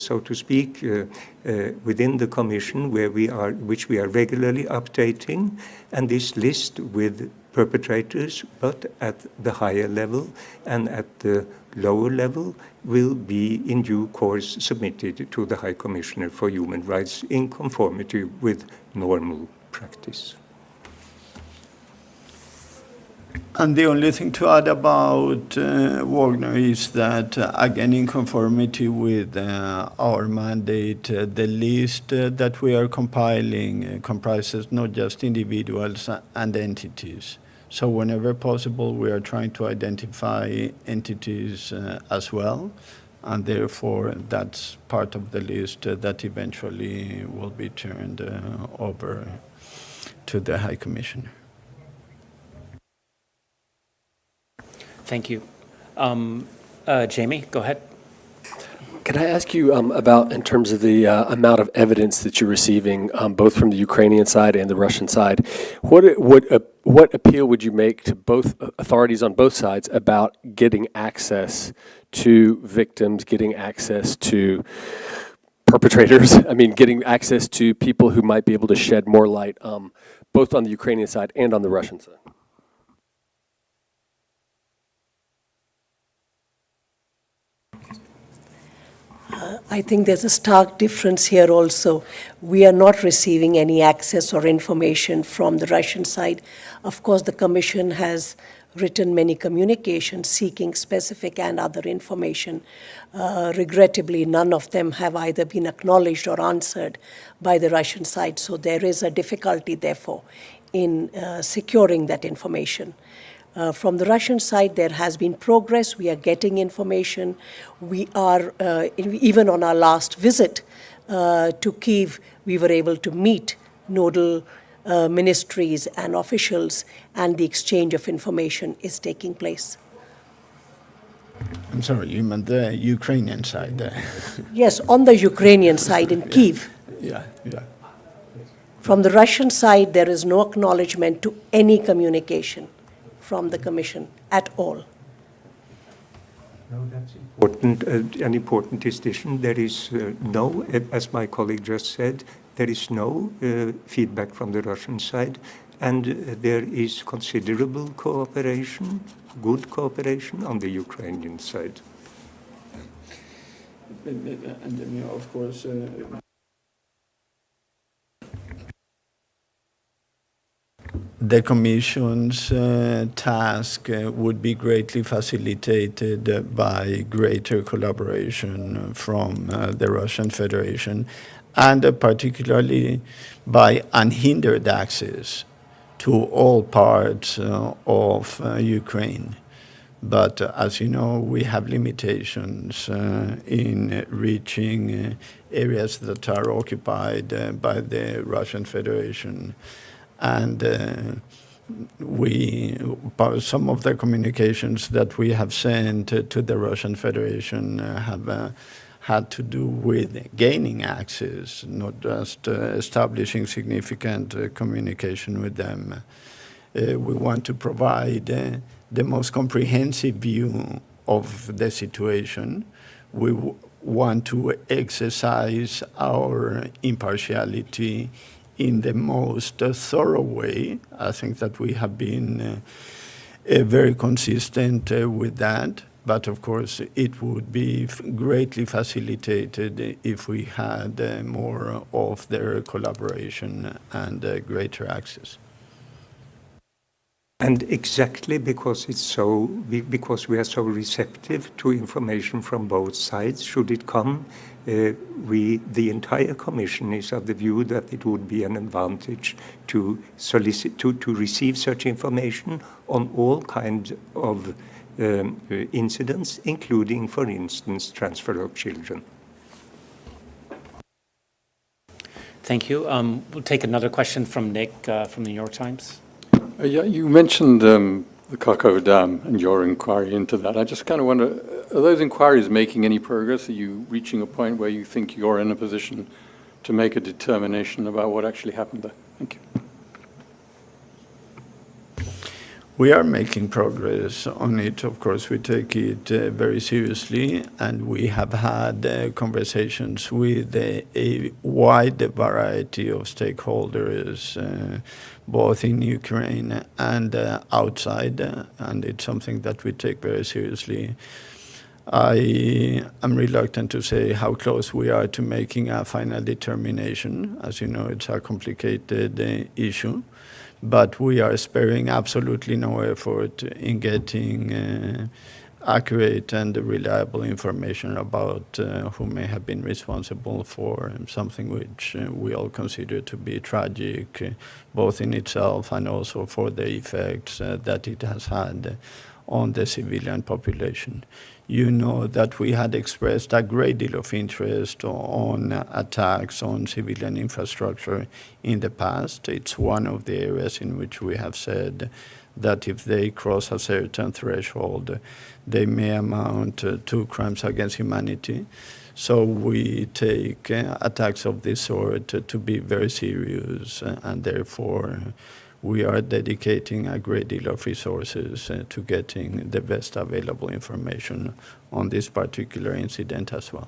so to speak, within the Commission, which we are regularly updating, and this list with perpetrators, but at the higher level and at the lower level, will be in due course submitted to the High Commissioner for Human Rights in conformity with normal practice. And the only thing to add about Wagner is that, again, in conformity with our mandate, the list that we are compiling comprises not just individuals and entities. So whenever possible, we are trying to identify entities as well, and therefore that's part of the list that eventually will be turned over to the High Commissioner. Thank you. Jamie, go ahead. Can I ask you about, in terms of the amount of evidence that you're receiving, both from the Ukrainian side and the Russian side, what appeal would you make to both authorities on both sides about getting access to victims, getting access to perpetrators, I mean, getting access to people who might be able to shed more light, both on the Ukrainian side and on the Russian side? I think there's a stark difference here also. We are not receiving any access or information from the Russian side. Of course, the Commission has written many communications seeking specific and other information. Regrettably, none of them have either been acknowledged or answered by the Russian side, so there is a difficulty, therefore, in securing that information. From the Russian side, there has been progress. We are getting information. We are, even on our last visit to Kyiv, we were able to meet nodal ministries and officials, and the exchange of information is taking place. I'm sorry, you meant the Ukrainian side? Yes, on the Ukrainian side in Kyiv. Yeah. From the Russian side, there is no acknowledgement to any communication from the Commission at all. No, that's important, an important distinction. There is no, as my colleague just said, there is no feedback from the Russian side, and there is considerable cooperation, good cooperation on the Ukrainian side. And of course, the Commission's task would be greatly facilitated by greater collaboration from the Russian Federation, and particularly by unhindered access to all parts of Ukraine. But as you know, we have limitations in reaching areas that are occupied by the Russian Federation. And some of the communications that we have sent to the Russian Federation have had to do with gaining access, not just establishing significant communication with them. We want to provide the most comprehensive view of the situation. We want to exercise our impartiality in the most thorough way. I think that we have been very consistent with that. But of course, it would be greatly facilitated if we had more of their collaboration and greater access. And exactly because because we are so receptive to information from both sides, should it come, the entire Commission is of the view that it would be an advantage to receive such information on all kinds of incidents, including, for instance, transfer of children. Thank you. We'll take another question from Nick from the New York Times. Yeah, you mentioned the Kharkov Dam and your inquiry into that. I just kind of wonder, are those inquiries making any progress? Are you reaching a point where you think you're in a position to make a determination about what actually happened there? Thank you. We are making progress on it. Of course, we take it very seriously, and we have had conversations with a wide variety of stakeholders, both in Ukraine and outside, and it's something that we take very seriously. I am reluctant to say how close we are to making a final determination. As you know, it's a complicated issue. But we are sparing absolutely no effort in getting accurate and reliable information about who may have been responsible for something which we all consider to be tragic, both in itself and also for the effects that it has had on the civilian population. You know that we had expressed a great deal of interest on attacks on civilian infrastructure in the past. It's one of the areas in which we have said that if they cross a certain threshold, they may amount to crimes against humanity. So we take attacks of this sort to be very serious, and therefore we are dedicating a great deal of resources to getting the best available information on this particular incident as well.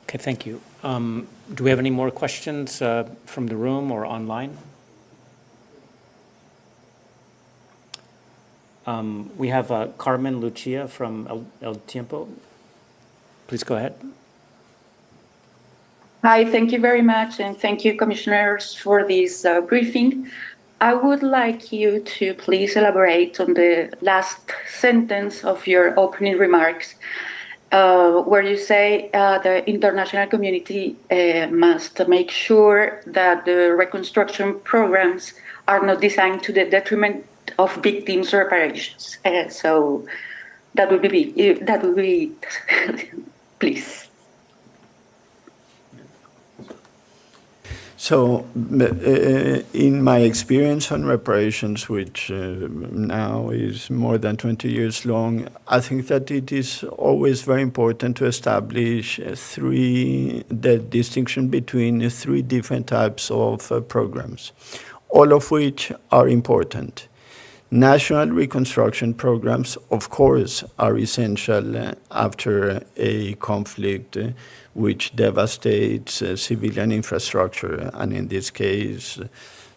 Okay, thank you. Do we have any more questions from the room or online? We have Carmen Lucia from El Tiempo. Please go ahead. Hi, thank you very much, and thank you, commissioners, for this briefing. I would like you to please elaborate on the last sentence of your opening remarks, where you say the international community must make sure that the reconstruction programs are not designed to the detriment of victims' reparations. So that would be it. Please. So, in my experience on reparations, which now is more than 20 years long, I think that it is always very important to establish the distinction between three different types of programs, all of which are important. National reconstruction programs, of course, are essential after a conflict which devastates civilian infrastructure, and in this case,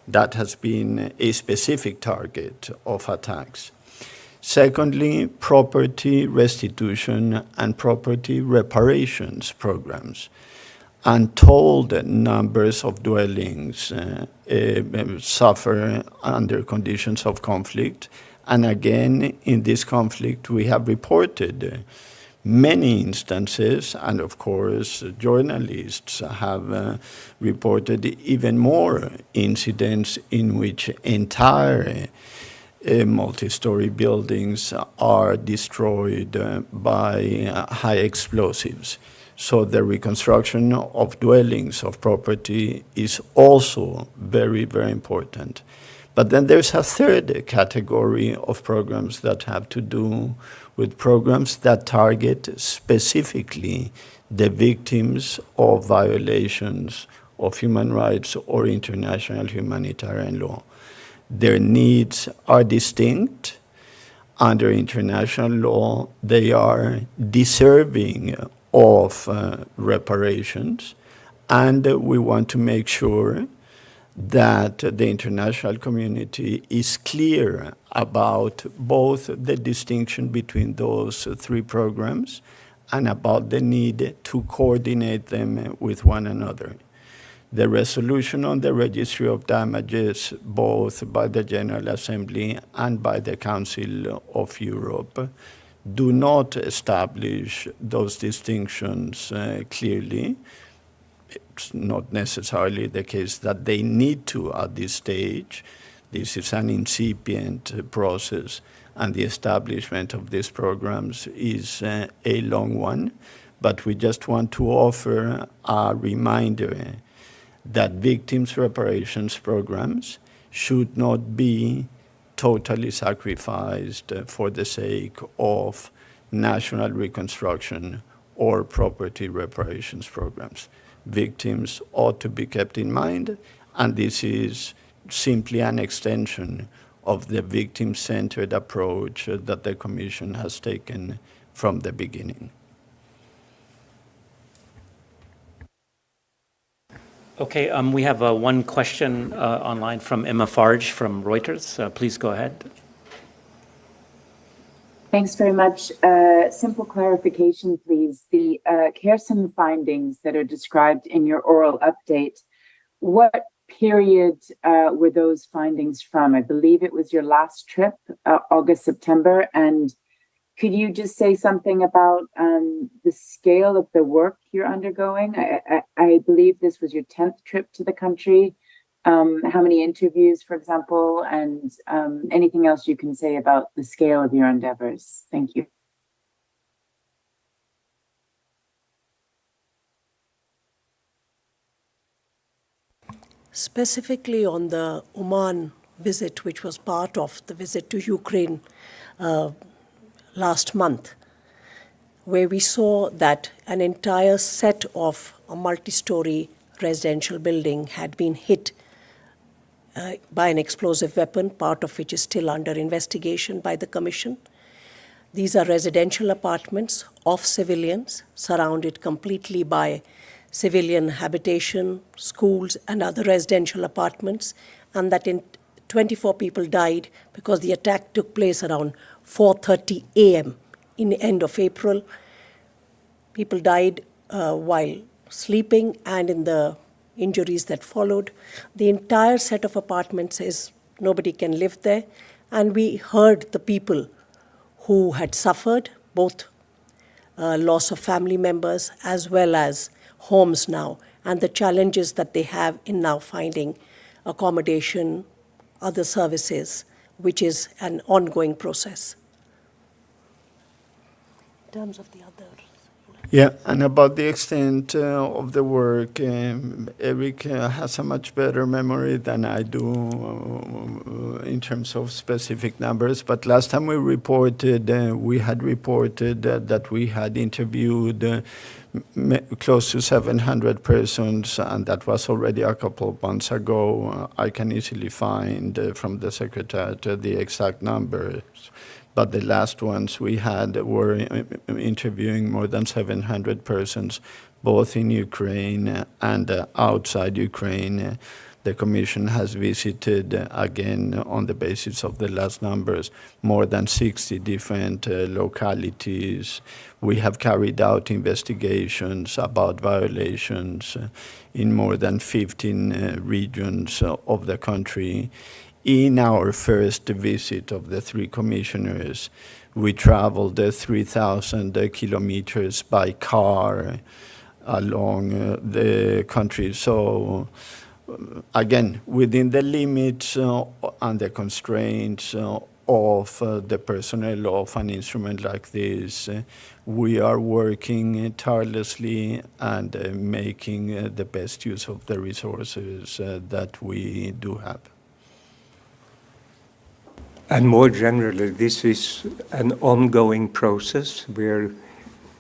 that has been a specific target of attacks. Secondly, property restitution and property reparations programs. Untold numbers of dwellings suffer under conditions of conflict, and again, in this conflict, we have reported many instances, and of course, journalists have reported even more incidents in which entire multi-story buildings are destroyed by high explosives. So the reconstruction of dwellings, of property, is also very, very important. But then there's a third category of programs that have to do with programs that target specifically the victims of violations of human rights or international humanitarian law. Their needs are distinct. Under international law, they are deserving of reparations, and we want to make sure that the international community is clear about both the distinction between those three programs and about the need to coordinate them with one another. The resolution on the registry of damages, both by the General Assembly and by the Council of Europe, do not establish those distinctions clearly. It's not necessarily the case that they need to at this stage. This is an incipient process, and the establishment of these programs is a long one. But we just want to offer a reminder that victims' reparations programs should not be totally sacrificed for the sake of national reconstruction or property reparations programs. Victims ought to be kept in mind, and this is simply an extension of the victim-centered approach that the Commission has taken from the beginning. Okay, we have one question online from Emma Farge from Reuters. Please go ahead. Thanks very much. Simple clarification, please. The Kherson findings that are described in your oral update, what period were those findings from? I believe it was your last trip, August, September. And could you just say something about the scale of the work you're undergoing? I believe this was your 10th trip to the country. How many interviews, for example, and anything else you can say about the scale of your endeavors? Thank you. Specifically on the Oman visit, which was part of the visit to Ukraine last month, where we saw that an entire set of a multi-story residential building had been hit by an explosive weapon, part of which is still under investigation by the Commission. These are residential apartments of civilians, surrounded completely by civilian habitation, schools, and other residential apartments, and that 24 people died because the attack took place around 4:30 a.m. in the end of April. People died while sleeping and in the injuries that followed. The entire set of apartments is nobody can live there, and we heard the people who had suffered, both loss of family members as well as homes now, and the challenges that they have in now finding accommodation, other services, which is an ongoing process. In terms of the other. Yeah, and about the extent of the work, Eric has a much better memory than I do in terms of specific numbers. But last time we had reported that we had interviewed close to 700 persons, and that was already a couple of months ago. I can easily find from the Secretariat the exact numbers. But the last ones we had were interviewing more than 700 persons, both in Ukraine and outside Ukraine. The Commission has visited, again, on the basis of the last numbers, more than 60 different localities. We have carried out investigations about violations in more than 15 regions of the country. In our first visit of the three commissioners, we traveled 3,000 kilometers by car along the country. So, again, within the limits and the constraints of the personnel of an instrument like this, we are working tirelessly and making the best use of the resources that we do have. And more generally, this is an ongoing process where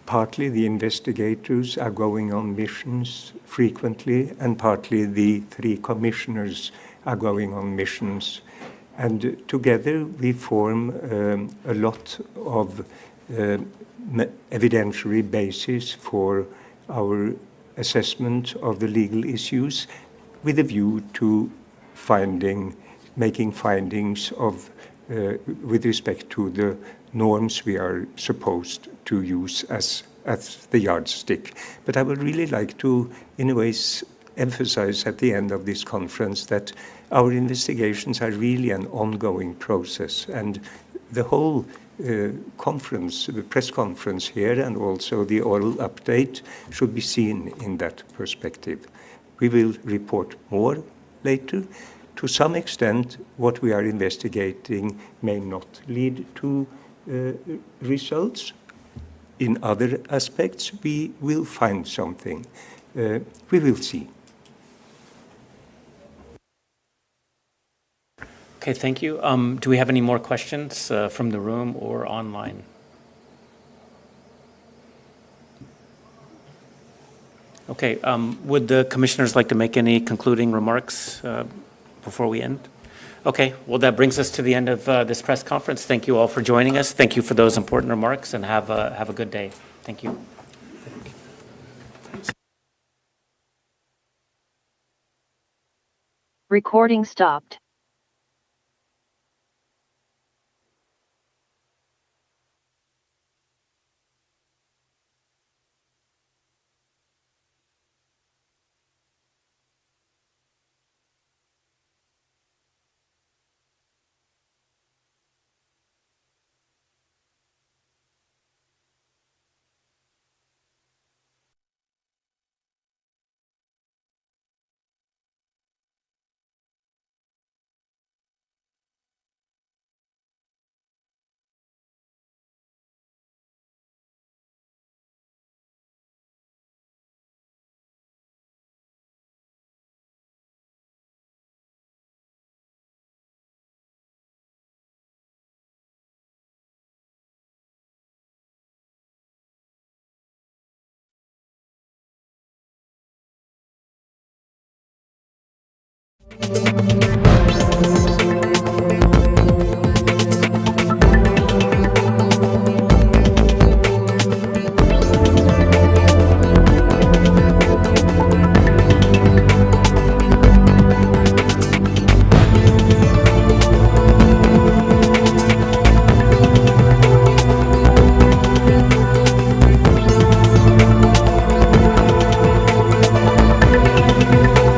partly the investigators are going on missions frequently, and partly the three commissioners are going on missions. And together we form a lot of evidentiary basis for our assessment of the legal issues, with a view to making findings of with respect to the norms we are supposed to use as the yardstick. But I would really like to, in a way, emphasize at the end of this conference that our investigations are really an ongoing process, and the whole conference, the press conference here, and also the oral update should be seen in that perspective. We will report more later. To some extent, what we are investigating may not lead to results. In other aspects, we will find something. We will see. Okay, thank you. Do we have any more questions from the room or online? Okay, would the commissioners like to make any concluding remarks before we end? Okay, well, that brings us to the end of this press conference. Thank you all for joining us. Thank you for those important remarks, and have a good day. Thank you. Recording stopped.